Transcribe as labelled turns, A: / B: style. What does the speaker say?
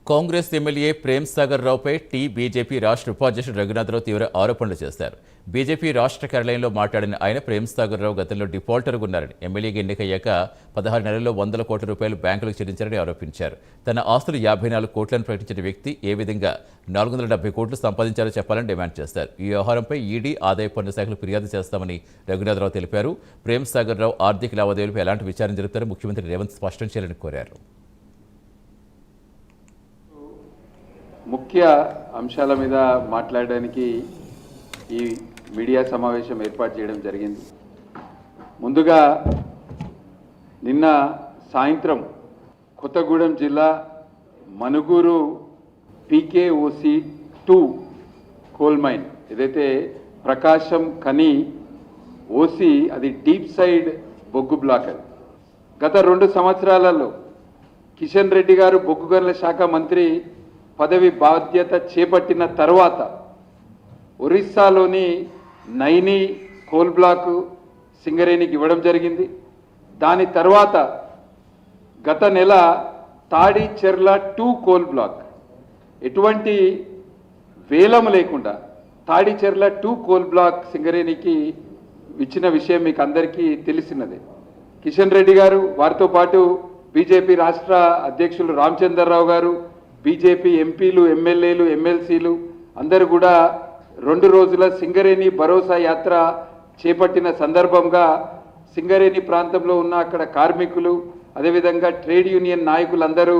A: Congress MLA Prem Sagar రావుపై BJP రాష్ట్ర ఉపాధ్యక్షుడు రఘునాథరావు తీవ్ర ఆరోపణలు చేశారు. బీజేపీ రాష్ట్ర కార్యాలయంలో మాట్లాడిన ఆయన ప్రేమ్ సాగర్ రావు గతంలో డిఫాల్టర్గా ఉన్నారని, ఎమ్మెల్యేగా ఎన్నికయ్యాక 16 నెలల్లో 100 కోట్ల రూపాయలు బ్యాంకులకు చెల్లించారని ఆరోపించారు. తన ఆస్తులు 54 కోట్లను ప్రకటించిన వ్యక్తి ఏ విధంగా 470 కోట్లు సంపాదించారో చెప్పాలని డిమాండ్ చేశారు. ఈ వ్యవహారంపై ఈడీ, ఆదాయ పన్ను శాఖలు ఫిర్యాదు చేస్తామని రఘునాథరావు తెలిపారు. ప్రేమ్ సాగర్ రావు ఆర్థిక లావాదేవీలపై ఎలాంటి విచారణ జరుపుతారో ముఖ్యమంత్రి రేవంత్ స్పష్టం చేయాలని కోరారు.
B: ముఖ్య అంశాల మీద మాట్లాడడానికి ఈ మీడియా సమావేశం ఏర్పాటు చేయడం జరిగింది. ముందుగా నిన్న సాయంత్రం కొత్తగూడెం జిల్లా మనుగూరు PKOC2 కోల్ మైన్ ఏదైతే ప్రకాశం కని ఓసి అది డీప్ సైడ్ బొగ్గు బ్లాక్ అది గత 2 సంవత్సరాలలో కిషన్ రెడ్డి గారు బొగ్గు గనుల శాఖ మంత్రి పదవి బాధ్యత చేపట్టిన తర్వాత ఒరిస్సాలోని నైని కోల్ బ్లాక్ సింగరేణికి ఇవ్వడం జరిగింది. దాని తర్వాత గత నెల తాడిచెర్ల 2 కోల్ బ్లాక్ ఎటువంటి వేలం లేకుండా తాడిచెర్ల 2 కోల్ బ్లాక్ సింగరేణికి ఇచ్చిన విషయం మీకు అందరికీ తెలిసినదే. కిషన్ రెడ్డి గారు వారితో పాటు బీజేపీ రాష్ట్ర అధ్యక్షులు రామచంద్రరావు గారు, బీజేపీ ఎంపీలు, ఎమ్మెల్యేలు, ఎమ్మెల్సీలు అందరూ కూడా 2 రోజుల సింగరేణి భరోసా యాత్ర చేపట్టిన సందర్భంగా సింగరేణి ప్రాంతంలో ఉన్న అక్కడ కార్మికులు, అదేవిధంగా ట్రేడ్ యూనియన్ నాయకులందరూ